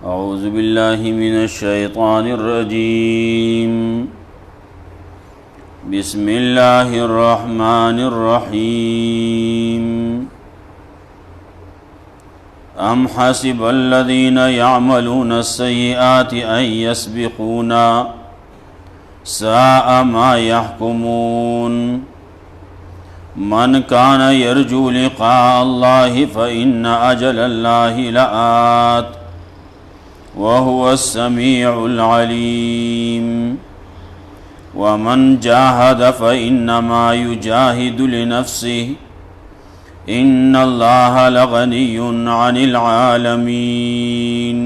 أعوذ بالله من الشيطان الرجيم بسم الله الرحمن الرحيم أم حسب الذين يعملون السيئات أن يسبقونا ساء ما يحكمون من كان يرجو لقاء الله فإن أجل الله لآت وهو السميع العليم ومن جاهد فإنما يجاهد لنفسه إن الله لغني عن العالمين.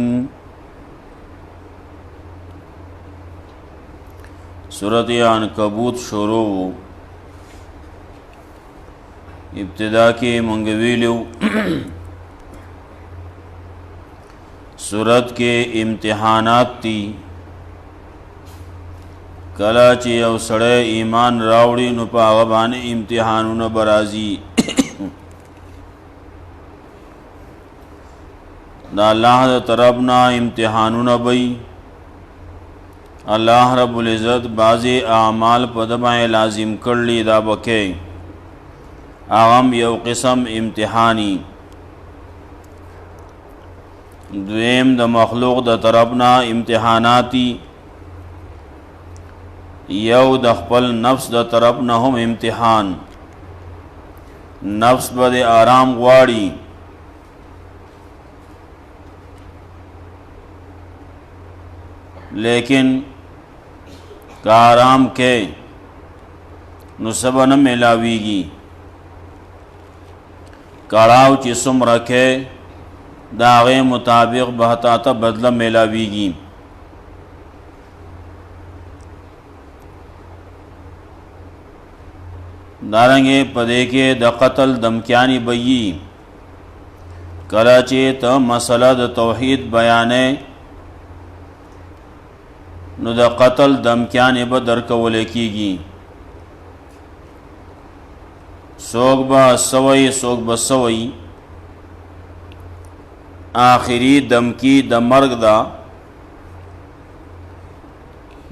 سورۃ عنکبوت شروع ابتدا کې مونږ ویلو سورۃ کې امتحانات دي. کله چې یو سړی ایمان راوړي نو په هغه باندې امتحانونه برازي. دا الله د طرفنا امتحانونه وي. الله رب العزت بعضی اعمال په دبای لازم کړلی دا بکې اغم یو قسم امتحانی. دویم د مخلوق د طرفنا امتحاناتی. یو د خپل نفس د طرفنا هم امتحان. نفس به آرام غواړي لیکن کا آرام کے نو سبا نه ملاویږي. کړهو چې څومره کې د هغې مطابق به تا ته بدله ملاویږي. دارنګې په دې کې د قتل دمکیانی بیي. کله چې ته مسله د توحید بیانې نو د قتل دمکیانې به درکول کېږي. څوک به سوی څوک به سوی. آخری دمکی د مرګ دا.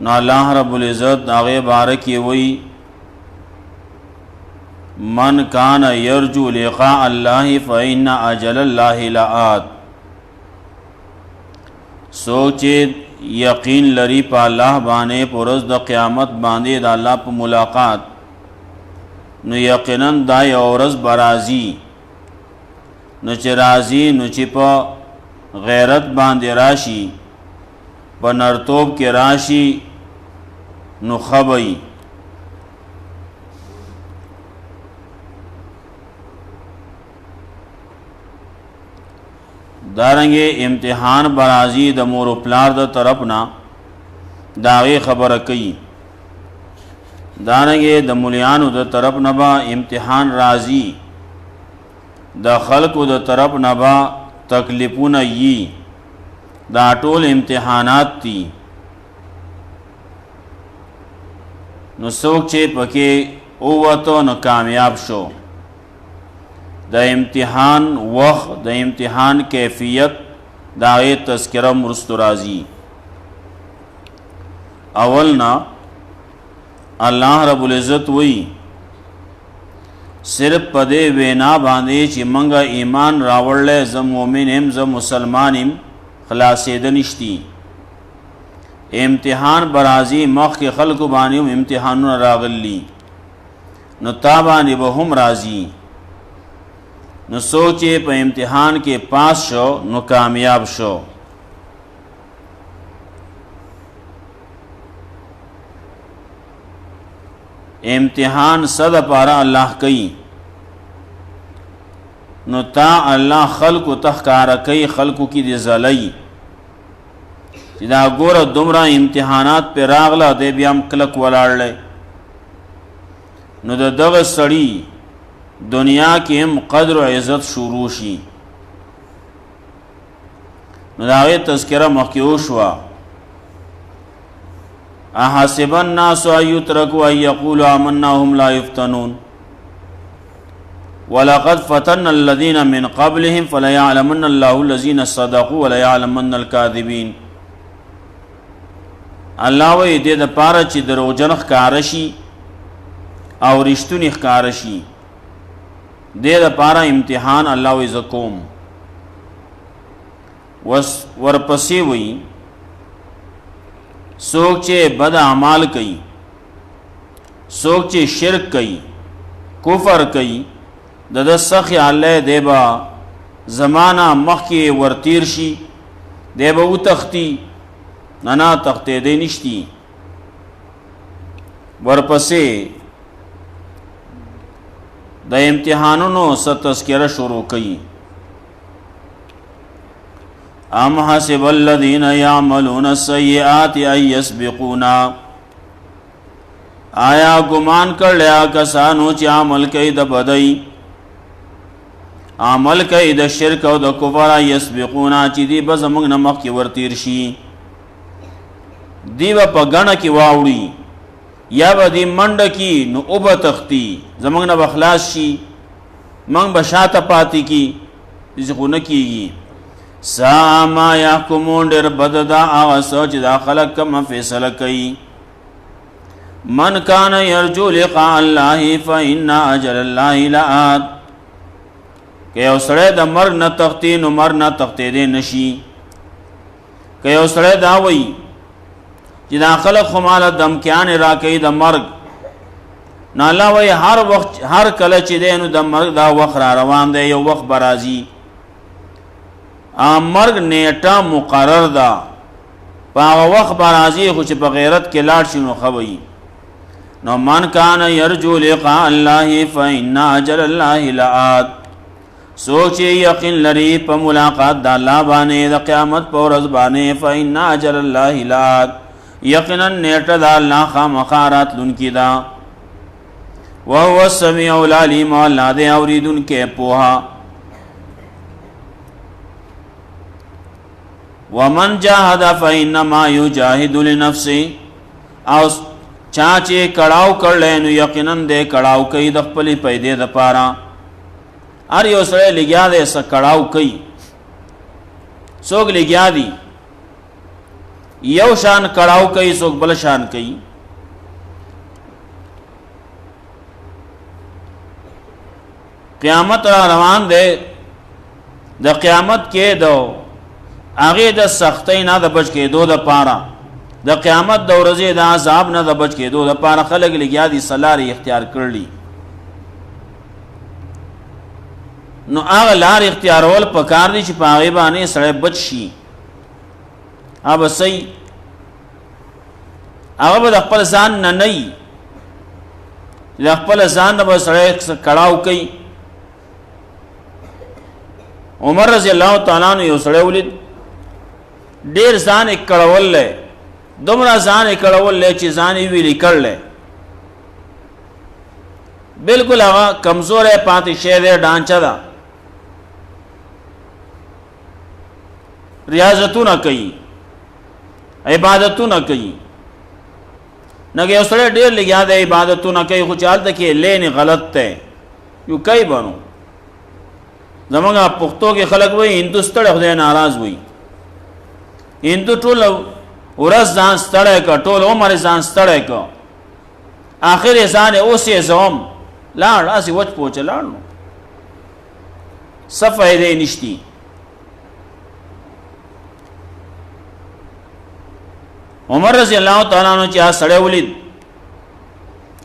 نو الله رب العزت هغې باره کې وایي من کان یرجو لقاء الله فإن أجل الله لآت. سوچ یقین لري په الله باندې په ورځ د قیامت باندې د الله په ملاقات نو یقینا دا یو ورځ برازي. نو چې راځي نو چې په غیرت باندې راشي په نرتوب کې راشي نو خبي. دارنګه امتحان برازي د مور او پلار د طرفنا داغه خبره کوي. دارنګه د مليانو د طرف نه با امتحان راځي. د خلقو د طرف نه با تکلیفونه یي. دا ټول امتحانات دي. نو څوک چې پکې اوته نو کامیاب شو. د امتحان وخت د امتحان کیفیت دا غي تذکرہ مرستو راځي. اولنا الله رب العزت وی صرف پدې وینا باندې چې منګه ایمان راوړل زم مؤمنیم زم مسلمانیم خلاصېد نشتی. امتحان برازي مخ کې خلق باندې امتحانونه راغلي نو تابانه به هم راځي. نو سوچے په امتحان کې پاس شو نو کامیاب شو. امتحان صد پارا الله کوي نو تا الله خلق تخکار کوي خلقو کې دي زلای چې دا ګوره دومره امتحانات پر راغله دی بیا هم کلک ولاړل. نو دغه سړی دنیا کې هم قدر و عزت شروع شي. نو دا غي تذکرہ مخکې وشوه. احسب الناس ان يتركوا ان يقولوا آمنا هم لا يفتنون. ولقد فتنا الذين من قبلهم فليعلمن الله الذين صدقوا وليعلمن الكاذبين. الله وی دې د پاره چې دروغجن ښکار شي او رښتونی ښکار شي، دې د پاره امتحان الله وی زکوم. ورپسې وی څوک چې بد اعمال کوي، څوک چې شرک کوي، کفر کوي، د سخی الله دیبا زمانہ مخی ورتیر شي، دیبا او تختی ننا تختی دی نشتی. ورپسې د امتحانونو ستذکره شروع کړي. ام حسب الذين يعملون السيئات ان يسبقونا، آیا ګمان کړل کسانو چې عمل کوي د بدی، عمل کوي د شرک او د کفر، یسبقونا چې دی به زمونږ نه مخکې ورتیر شي، دی به په ګڼه کې واوړي یا به دی منډه کې نو او به تختی، زمونږ نه به خلاص شي، موږ به شاته پاتې کی، داسې خو نه کېږي. سا ما یحکمون، ډېر بد دا هغه څه چې دا خلک کومه فیصله کوي. من کان یرجو لقاء الله فإن اجل الله لآت، که یو سړی د مرګ نه تختی نو مرګ نه تختېدی نشي. که یو سړی دا وایي چې دا خلک خو ماله دمکیانې راکوي د مرګ، نو الله وایي هر وخت هر کله چې دی نو د مرګ دا وخت را روان دی، یو وخت به راځي. مرګ نیټه مقرر ده، په هغه وخت به راځي، خو چې په غیرت کې لاړ شي نو ښه وي. نو من کان یرجو لقاء الله فإن اجل الله لآت، سوچ یقین لري په ملاقات د الله باندې د قیامت په ورځ باندې، فإن اجل الله لآت، یقینا نیټه د الله خامخا راتلونکې ده. وهو السمیع العلیم، الله دې اورېدونکی پوهه. ومن جاهد فإنما يجاهد لنفسه، او چا چې کړاو کړل نو یقینا دې کړاو کوي د خپلې پیدې دپاره. هر یو سړی لګیا دی څه کړاو کوي، څوک لګیا دي یو شان کړاو کوي، څوک بل شان کوي. قیامت را روان دی، د قیامت کې دو هغې د سختۍ نه د بچ کېدو دپاره، د قیامت د ورځې د عذاب نه د بچ کېدو دپاره خلک لګیا دي څه لارې اختیار کړلي. نو هغه لار اختیارول پکار دي چې په هغې باندې سړی بچ شي. هغه صحیح، هغه به د خپل ځان نه نه وي، د خپل ځان نه به سړی کړاو کوي. عمر رضی الله تعالی عنہ یو سړی ولید، ډېر ځان یې کړول دی، دومره ځان یې کړول دی چې ځان یې ویلي کړلی، بلکل هغه کمزوری پاتې شی دی، ډانچه ده، ریاضتونه کوي، عبادتونه کوي. نګه یو سړی ډېر لګیا دی عبادتونه کوي، خو چې هلته کې لین غلط دی، یو کوي بنو. زمونږ پښتو کې خلک وایي هندو ستړی خدای ناراض وي. هندو ټول ورځ ځان ستړی که، ټول عمر ځان ستړی که، آخر یې ځان یې اوس یې زوم لاړ، هسې وچ پوچه لاړ، نو څه فایدې نشتی. عمر رضی الله تعالی عنہ چې هغه سړی ولید،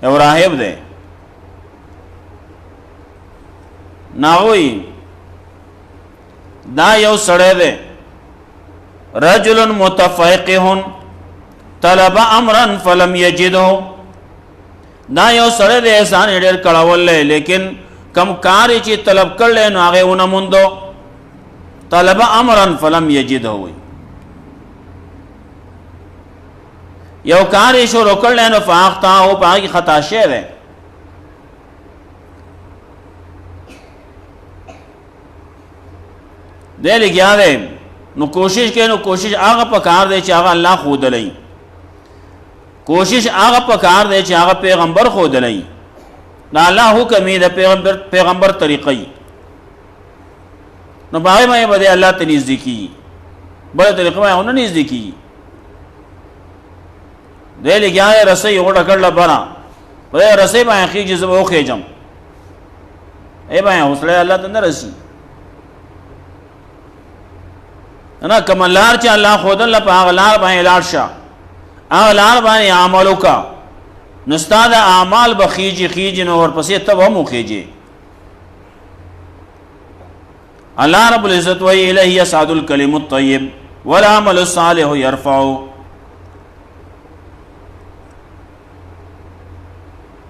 یو راهب دی، ناوی دا یو سړی دی، رجل متفقه طلب امرا فلم یجده، دا یو سړی دی احسان یې ډېر کړول دی، لیکن کم کار یې چې طلب کړلی نو هغه یې ونه موندو. طلب امرا فلم یجده وی، یو کار یې شروع کړلی نو فاخطأه، په هغه کې خطا شوی دی. دی لګیا دی، نو کوشش کوي، نو کوشش هغه په کار دی چې هغه الله ښودلی، کوشش هغه په کار دی چې هغه پیغمبر ښودلی. دا الله حکم د پیغمبر طریقې نو باغې مې بده الله ته نزدیکی بل طریقه مې نه نزدیکی دې لګیا رسې وړه کړل برا په رسې باندې خېږي زما وخېجم ای باندې حوصله الله ته نه رسی انا کملار چې الله خودل په هغه لار باندې لاړ شه هغه لار باندې عمل وکا نو استاد اعمال بخیږي نو ورپسې ته هم وخېږي الله رب العزت و الیه یصعد الکلم الطیب والعمل الصالح يرفعه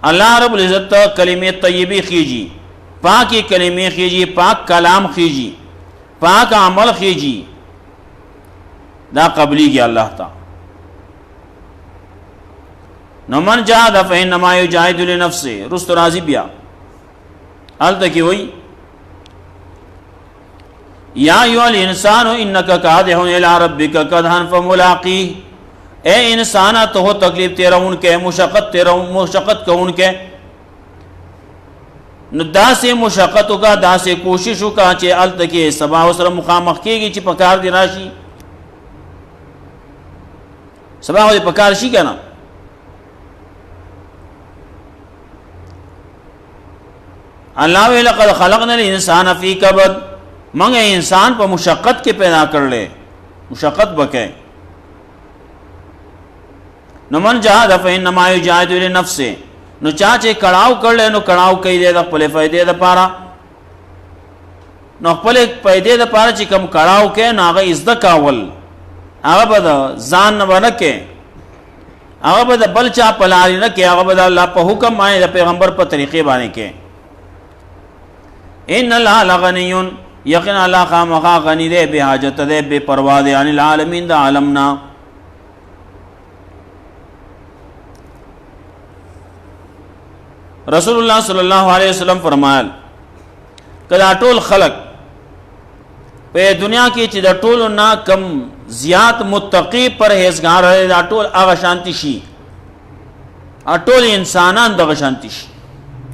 الله رب العزت کلمه طیبه خیږي پاکی کلمه خیږي پاک کلام خیږي پاک عمل خیږي دا قبلی کی الله تا نو من جاهد فانما يجاهد لنفسه رست راضی بیا ال تک وی یا ایها الانسان انک کادح الی ربک کدحا فملاقیه اے انسان تو تکلیف تیرا ان کے مشقت کو ان کے دا سے مشقت کا دا سے کوشش کا چے ال تک سبا وسر مخامخ کیږي چې پکار دی راشي سبا هو پکار شي کنه الله وی لقد خلقنا الانسان فی کبد منګه انسان په مشقت کې پیدا کړل مشقت بکې نو من جاهد فانما يجاهد لنفسه نو چا چې کړهو کړل نو کړهو کوي د خپل فائدې لپاره نو خپل فائدې لپاره چې کوم کړهو کې ناغه عزت کاول هغه به ځان نه ورکه هغه به بل چا پلاری نه کې هغه به الله په حکم باندې د پیغمبر په طریقې باندې کې ان الله لغنی یقینا الله خامخا غنی دی به حاجت دی به پروا دی ان العالمین د عالمنا رسول الله صلی الله علیه وسلم فرمایل کله ټول خلق په دنیا کې چې د ټولو نا کم زیات متقی پرهیزګار دی دا ټول هغه شانتی شي ټول انسانان دغه شانتی شي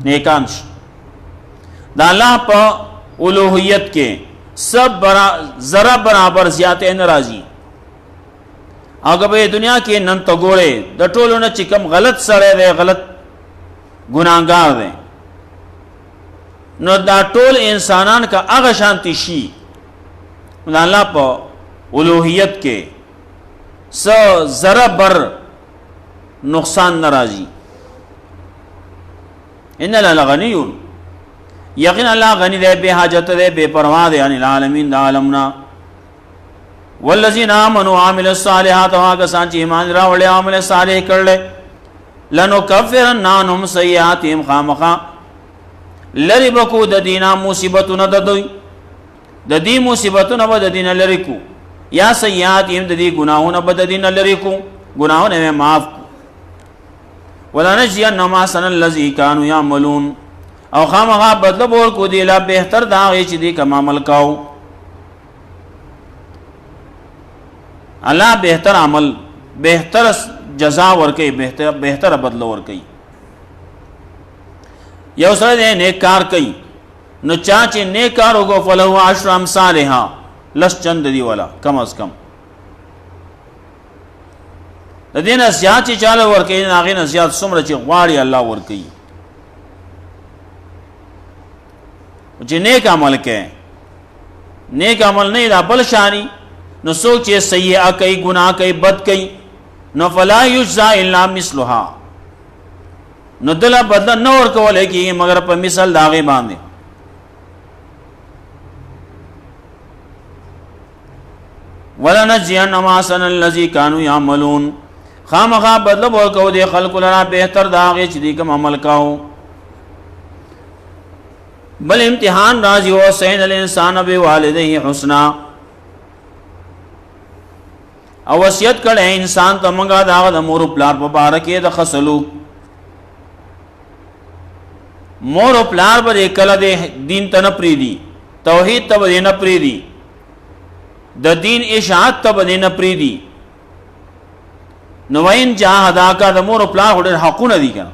نیکان شي دا الله په الوهیت کې سب ذرا برابر زیات ناراضي هغه په دنیا کې نن ته ګوره د ټولو نه چې کم غلط سره دی غلط گناہگار دیں نو دا ټول انسانان کا هغه شانتی شي دا الله په الوهیت کې س ذره بر نقصان ناراضي ان الله غنی یقین الله غنی دی به حاجت دی به پروا دی ان العالمین د عالمنا والذین آمنوا وعملوا الصالحات هغه سان چې ایمان راوړل عمل صالح کړل لنکفرن عنهم سیئاتهم خامخا لری بکو د دینا مصیبتونه د دوی د دې مصیبتونه به د دین لری کو یا سیئاتهم د دې ګناهونه به د دین لری کو ګناهونه معاف ولنجزینهم احسن الذی کانوا یعملون او خامخا بدل بول کو دی لا بهتر دا چې دې کوم عمل کاو الله بهتر عمل بهتر جزا ورکی بهتر بدل ورکی یو سره نیک کار کوي نو چا چې نیک کار وګو فلهو عشر امثالها لس چند دی والا کم از کم د دې نه زیات چې چاله ورکی نه هغه نه زیات څومره چې غواړي الله ورکی چې نیک عمل کوي نیک عمل نه دا بل شانی نو سوچ سیئه کوي گناہ کوي بد کوي نو فلا یجزا الا مثلها نو دل بدل نور کولای کی مگر په مثال داغه باندې ولا نجزین احسن الذی کانوا یعملون خامخا بدل ورکو دی خلق لنا بهتر داغه چې دی کوم عمل کاو بل امتحان راځي او سین الانسان بوالديه حسنا او وصیت کړه انسان ته مونږه دا د مور پلار په باره کې د خسلو مور پلار به کله د دین ته نه پریدي توحید ته نه پریدي د دین اشاعت ته نه پریدي نو وین جاهدا کا د مور پلار هډر حقونه دي کنه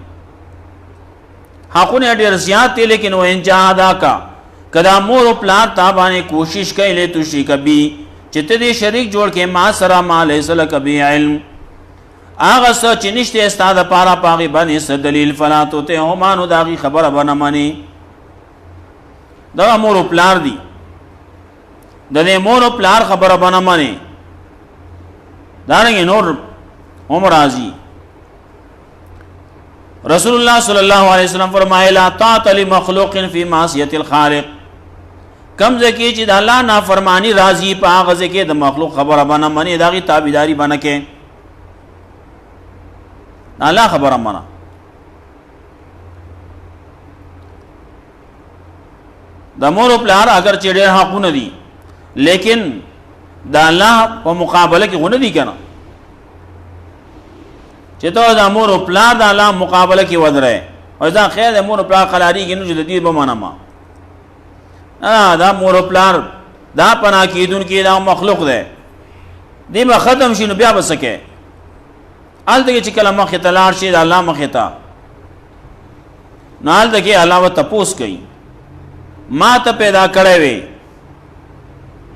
حقونه ډیر زیات دي لیکن وان جهاداکا کدا مور او پلار تا باندې کوشش کوي له تو شي کبي چې ته دې شریک جوړ کې ما سره ما ليس لك به علم هغه څه چې نشته استاد پارا پاغي باندې څه دلیل فلا تو ته هما نو داغي خبره بنه مانی دا مور او پلار دي د دې مور او پلار خبره بنه مانی دا نه نور عمر راضي رسول الله صلی الله علیه وسلم فرمایي لا طاعت لمخلوق فی معصیت الخالق کم ځکه چې د الله نافرمانی راضي په هغه ځکه د مخلوق خبره باندې منی داغي تابعداري باندې کې الله خبره منه د مور او پلار اگر چې ډېر حقونه دي لیکن د الله په مقابله کې غونه دي کنه چې ته د مور او پلار د الله مقابله کې ودرې او دا خیر د مور او پلار خلاري کې نو د دې به معنا ما دا مور او پلار دا پنا کیدون کې دا مخلوق ده دې به ختم شي نو بیا وسکه آلته چې کلمه خطلار شي د الله مختا نال دغه علاوه تپوس کوي ما ته پیدا کړې وي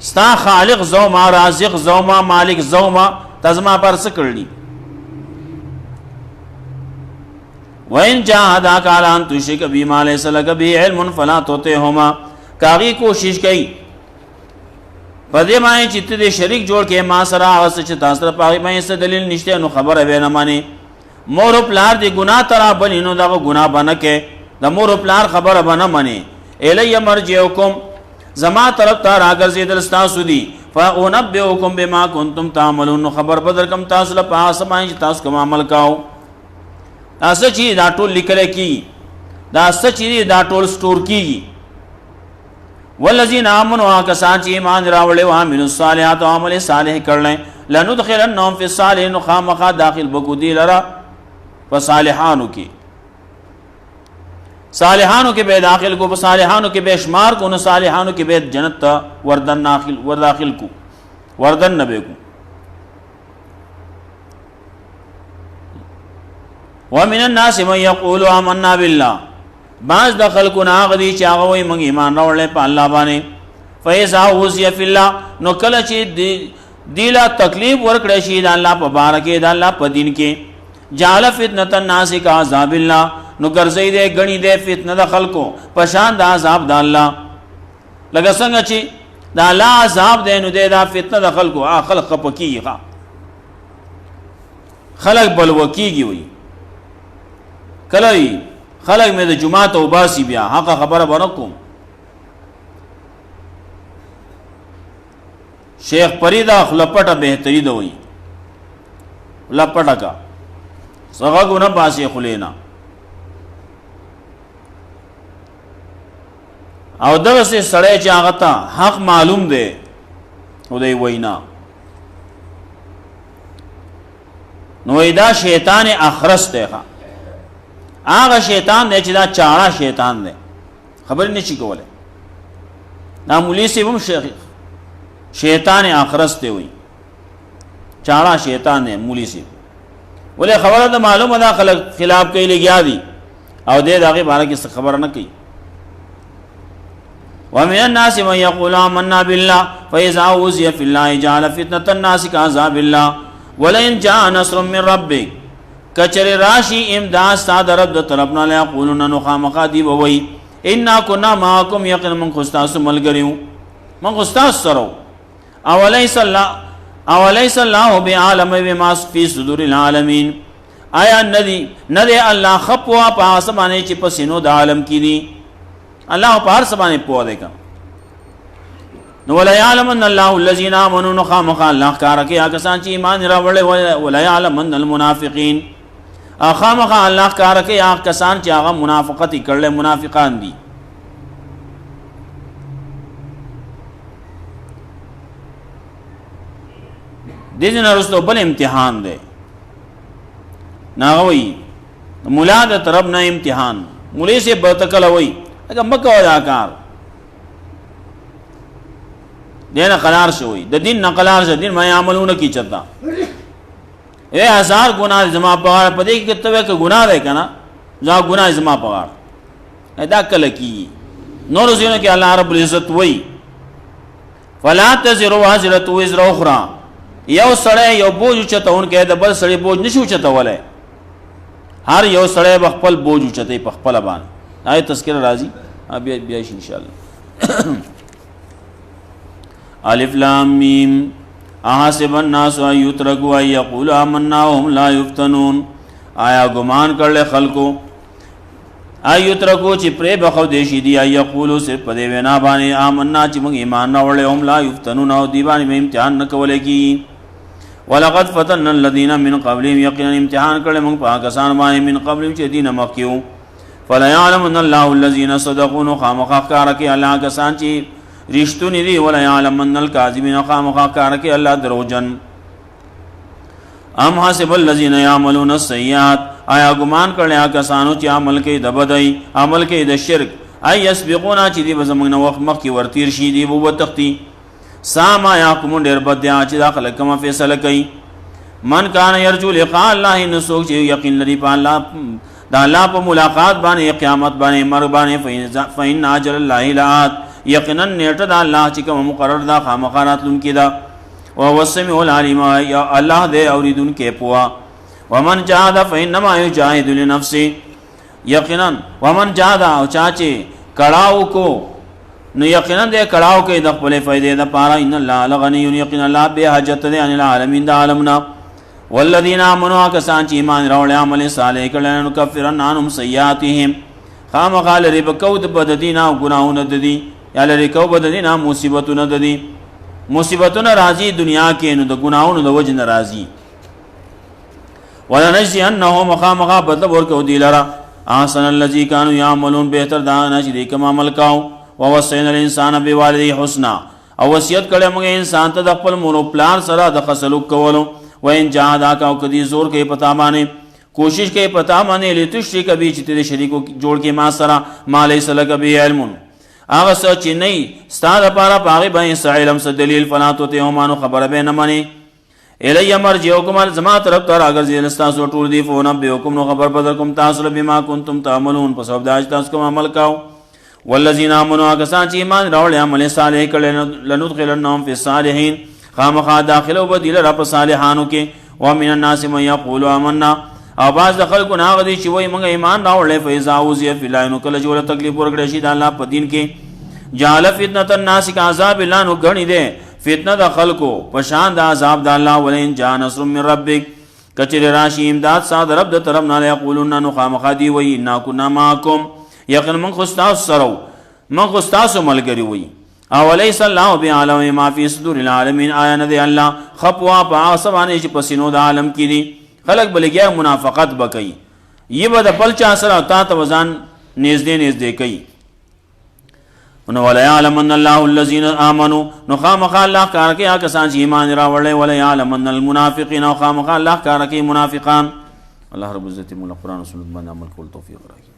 ستا خالق زوما رازق زوما مالک زوما تزما پر سکړلی وَإِن جَاهَدَاكَ عَلَىٰ أَن تُشْرِكَ بِي مَا لَيْسَ لَكَ بِهِ عِلْمٌ فَلَا تُطِعْهُمَا کاغي کوشش کوي پدې باندې چې ته شریک جوړ کې ما سره اوس چې تاسو سره پاغي باندې څه دلیل نشته نو خبره به نه مانی مور او پلار دې ګناه ترا بنینو دا ګناه باندې کې د مور او پلار خبره باندې مانی الی مرجعکم زما طرف ته راګرځیدل تاسو دي فاونبئکم بما کنتم تعملون خبر بدر کم تاسو له پاس باندې تاسو کوم عمل کاو تاسو چې دا ټول لیکل کی دا سچ دا ټول سٹور کی والذین آمنوا کسان چې ایمان راوړل او عملوا الصالحات او عمل صالح کړل لندخلنهم فی الصالحین خامخا داخل بکودی لرا فصالحانو کی صالحانو کې به داخل کو صالحانو کې به شمار کو نو صالحانو کې به جنت ته وردن داخل ور داخل کو وردن نبه کو ومن الناس من يقول آمنا بالله بعض دخل کو ناغدي چې هغه وي موږ ایمان راوړل په الله باندې فیضا اوذی فی الله نو کله چې دیلا تکلیف ورکړی شي د الله په بارکه د الله په دین کې جعل فتنه الناس کا عذاب الله نو ګرځي دې غني دې فتنه د خلکو پشان د عذاب د الله لکه څنګه چې د الله عذاب دې نو دې دا فتنه د خلکو خلق خپکیږي خلق بلوکیږي وي کله خلق مې د جمعه او باسی بیا حق خبره ورکوم شیخ پریدا خلپټه بهتري ده وي لپټه کا څنګه ګونه باسی خلینا او دغه سه سړی چې هغه ته حق معلوم دی او دی وینا نو دا شیطان اخرس دی هغه شیطان دی چې دا چاړه شیطان دی خبر نه شي کوله دا مولوی سی هم شیطان اخرس دی وی چاړه شیطان دی مولوی سی ولې خبره ده معلومه ده خلاف کوي لګیا دي او دې دغه باره کې خبر نه کوي ومن الناس من يقول آمنا بالله فإذا أوذي في الله جعل فتنة الناس كعذاب الله ولئن جاء نصر من ربك کچر راشی امداد ساد رب د طرفنا لا یقولون نخامخا دی ووی انا كنا معكم یقین من خستاس ملګریو من خستاس سرو اولیس الله بعالم بما فی صدور العالمین آیا ندی الله خپوا په اسمانه چې په سینو د عالم کې دي الله په هر سمانه پوه دی نو ولا يعلمن الله الذين امنوا نخامخا الله کارکه هغه کسان چې ایمان راوړل ولا يعلمن المنافقین خامخا الله کارکه هغه کسان چې هغه منافقت کړل منافقان دي دین رسول بل امتحان دی ناغوي مولا د طرف نه امتحان مولوی سے بتکل وای اګه مکه دا کار دین قرار شوی د دین نقلار شه دین ما عملونه کی چتا اے هزار گناہ زما پغار پدې کې ته کې گناہ ده کنه ځا گناہ زما پغار دا کله کی نور زینو کې الله رب العزت وای فلا تزر وازره وزر اخرى یو سړی یو بوج چتاون کې د بل سړی بوج نشو چتولای هر یو سړی خپل بوج چتای په خپل باندې آی تذکرہ راځي بیا ان شاء الله الف لام میم احسب الناس ان يتركوا ان يقولوا آمنا وهم لا يفتنون آیا ګمان کړل خلکو ایترکو چې پرې بخو دیشي دی یقولو صرف په دې وینا باندې آمنا چې موږ ایمان نه وړل هم لا یفتنون او دی باندې امتحان نه کولای کی ولقد فتنا الذين من قبلهم یقینا امتحان کړل موږ پاکستان باندې من قبلهم چې دین مکیو فلا يعلمن الله الذين صدقوا خامخ کار کې الله کسان چې رښتونی دي ولا يعلمن الكاذبين خامخ کار کې الله دروژن ام حسب الذين يعملون السيئات آیا ګمان کړل کسانو چې عمل کوي د بدای عمل کوي د شرک ای یسبقونا چې دی بزمنه وخت مخ کې ورتیر شي دی بو تختی ساما یاکم ډیر بد چې داخله کما فیصله کوي من کان یرجو لقاء الله نسوک چې یقین لري په الله د الله په ملاقات باندې قیامت باندې مرګ باندې فین اجل الله لات یقینا نیټه د الله چې کوم مقرر دا خامخارات لون کې دا او وسمع العلیم یا الله دې اوریدون کې پوا ومن جاهد فانما يجاهد لنفسه یقینا ومن جاهد او چاچه کړهو کو نو یقینا دې کړهو کې د خپل فائدې د پاره ان الله لغنی یقینا الله به حاجت دې ان العالمین د عالمنا والذین آمنوا کسان چې ایمان راوړل عمل صالح کړل نو کفرن عنهم سیئاتهم خامخال ربکو د بددینا ګناونه ددی یا لریکو بددینا مصیبتونه ددی مصیبتونه راځي دنیا کې نو د ګناونو د وجه ناراضي ولنجزینهم مخامخ بدل ورکو دی لرا احسن الذی كانوا يعملون بهتر دا نه چې کوم عمل کاو او وصینا الانسان بوالدی حسنا او وصیت کړه موږ انسان ته د خپل مونو پلان سره د خسلوک کولو وین جهاد کا کدی زور کې پتا باندې کوشش کې پتا باندې لتشری کبي چې ته شریکو جوړ کې ما سره ما ليس لك به علم هغه څه چې نه ستاره لپاره پاره باندې علم څه دلیل فناتو ته همانو خبره به نه مانی الی مرجعکم الزما طرف تر اگر زین تاسو ټول دی فون به حکم نو خبر بدر کوم تاسو بما کنتم تعملون پس سبب داج تاسو کوم عمل کاو والذین آمنوا کسان چې ایمان راوړل عمل صالح کړي لندخلنهم فی الصالحین خامخا داخلو بدیل را په صالحانو کې ومن الناس من یقول آمنا او باز دخل کو ناغ دی چې وای موږ ایمان راوړل فیضا اوذی فی الله نو کله جوړه تکلیف ورکړي شي د الله په دین کې جعل فتنه الناس کعذاب الله نو غنی دی فتنه د خلقو پشان د عذاب د الله ولین جاء نصر من ربک کچره راشی امداد صاد رب د طرف نه یقولون نو خامخادی وای انا کنا معکم یقین من خستاس سرو من خستاس ملګری وای اولیس الله بعالم ما فی صدور العالمین آیا نه دی الله خپوا په اسمانه چې پسینو د عالم کې دي خلق بلګیا منافقت بکئی یہ به د پلچا سره تا ته وزن نږدې کوي نو ولا يعلمن الله الذين امنوا نو خامخ الله کار کې هغه کسان چې ایمان راوړل ولا يعلمن المنافقين نو خامخ الله کار کې منافقان الله رب عزت مولا قرآن و سنت باندې عمل کول توفیق راکړي